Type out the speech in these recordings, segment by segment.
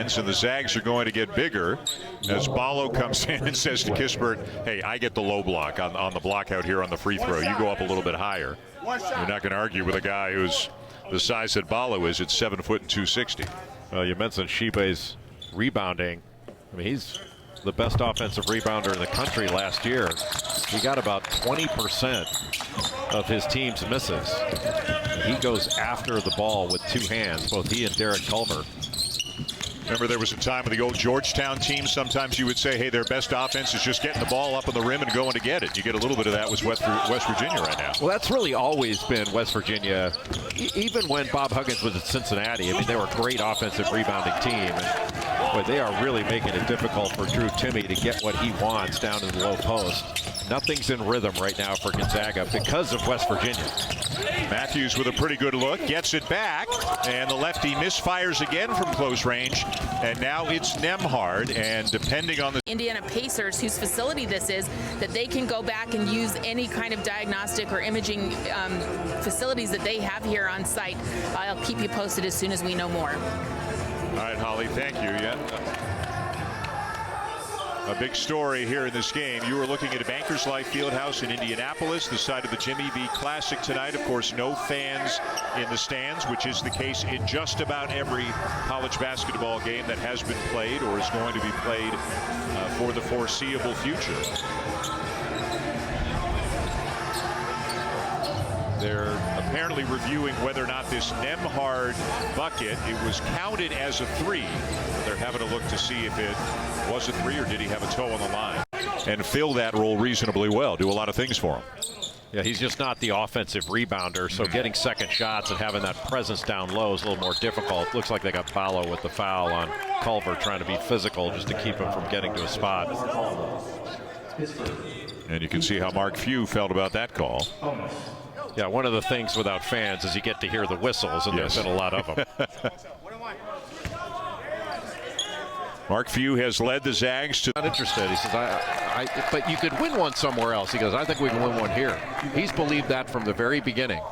And the Zags are going to get bigger as Ballo comes in and says to Kispert, hey, I get the low block on the block out here on the free throw. You go up a little bit higher. You're not going to argue with a guy who's the size that Ballo is at 7 foot and 260. Well, you mentioned Shibe's rebounding. I mean, he's the best offensive rebounder in the country last year. He got about 20% of his team's misses. He goes after the ball with two hands, both he and Derek Culver. Remember, there was a time with the old Georgetown team, sometimes you would say, hey, their best offense is just getting the ball up on the rim and going to get it. You get a little bit of that with West Virginia right now. Well, that's really always been West Virginia. Even when Bob Huggins was at Cincinnati, I mean, they were a great offensive rebounding team. But they are really making it difficult for Drew Timme to get what he wants down in the low post. Nothing's in rhythm right now for Gonzaga because of West Virginia. Matthews with a pretty good look, gets it back, and the lefty misfires again from close range. And now it's Nembhard, and depending on the Indiana Pacers, whose facility this is, that they can go back and use any kind of diagnostic or imaging facilities that they have here on site. I'll keep you posted as soon as we know more. All right, Holly, thank you. Yeah. A big story here in this game. You were looking at a Bankers Life Fieldhouse in Indianapolis, the site of the Jimmy V Classic tonight. Of course, no fans in the stands, which is the case in just about every college basketball game that has been played or is going to be played for the foreseeable future. They're apparently reviewing whether or not this Nembhard bucket, it was counted as a three. They're having a look to see if it was a three or did he have a toe on the line. And fill that role reasonably well, do a lot of things for him. Yeah, he's just not the offensive rebounder, so getting second shots and having that presence down low is a little more difficult. Looks like they got Ballo with the foul on Culver, trying to be physical just to keep him from getting to a spot. And you can see how Mark Few felt about that call. Yeah, one of the things without fans is you get to hear the whistles, and yes. There's been a lot of them. Mark Few has led the Zags to... Not interested. He says, but you could win one somewhere else. He goes, I think we can win one here. He's believed that from the very beginning.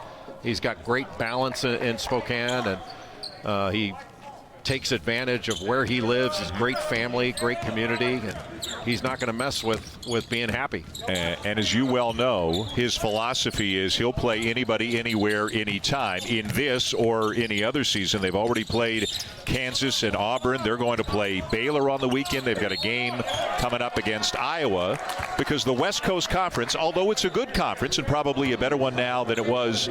He's got great balance in Spokane, and he takes advantage of where he lives, his great family, great community, and he's not going to mess with being happy. And as you well know, his philosophy is he'll play anybody, anywhere, anytime. In this or any other season, they've already played Kansas and Auburn. They're going to play Baylor on the weekend. They've got a game coming up against Iowa because the West Coast Conference, although it's a good conference and probably a better one now than it was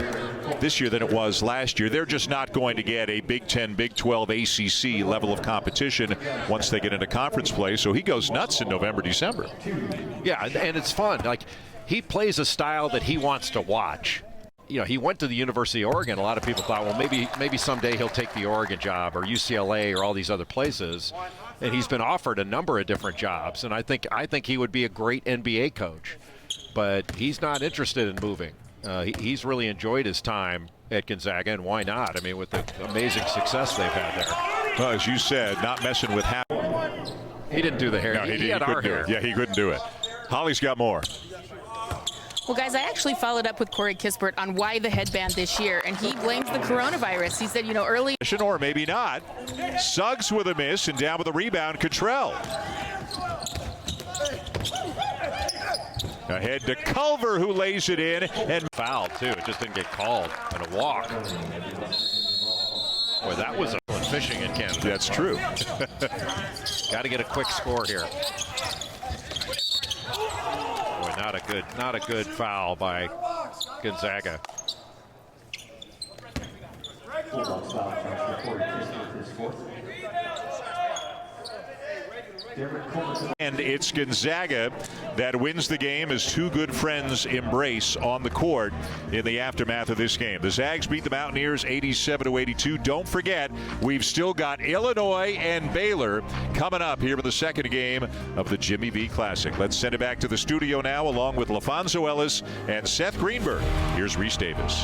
this year than it was last year, they're just not going to get a Big 10, Big 12, ACC level of competition once they get into conference play. So he goes nuts in November, December. Yeah, and it's fun. Like, he plays a style that he wants to watch. You know, he went to the University of Oregon. A lot of people thought, well, maybe someday he'll take the Oregon job or UCLA or all these other places. And he's been offered a number of different jobs. And I think he would be a great NBA coach. But he's not interested in moving. He's really enjoyed his time at Gonzaga, and why not? I mean, with the amazing success they've had there. Well, as you said, not messing with half. He didn't do the hair. No, he had our hair. Yeah, he couldn't do it. Holly's got more. Well, guys, I actually followed up with Corey Kispert on why the headband this year, and he blames the coronavirus. He said, you know, early... Or maybe not. Suggs with a miss, and down with a rebound, Cottrell. Ahead to Culver, who lays it in, and foul, too. It just didn't get called, and a walk. Boy, that was a fishing in Canada. That's true. Got to get a quick score here. Boy, not a good foul by Gonzaga. And it's Gonzaga that wins the game as two good friends embrace on the court in the aftermath of this game. The Zags beat the Mountaineers 87-82. Don't forget, we've still got Illinois and Baylor coming up here in the second game of the Jimmy V Classic. Let's send it back to the studio now along with LaFonso Ellis and Seth Greenberg. Here's Reese Davis.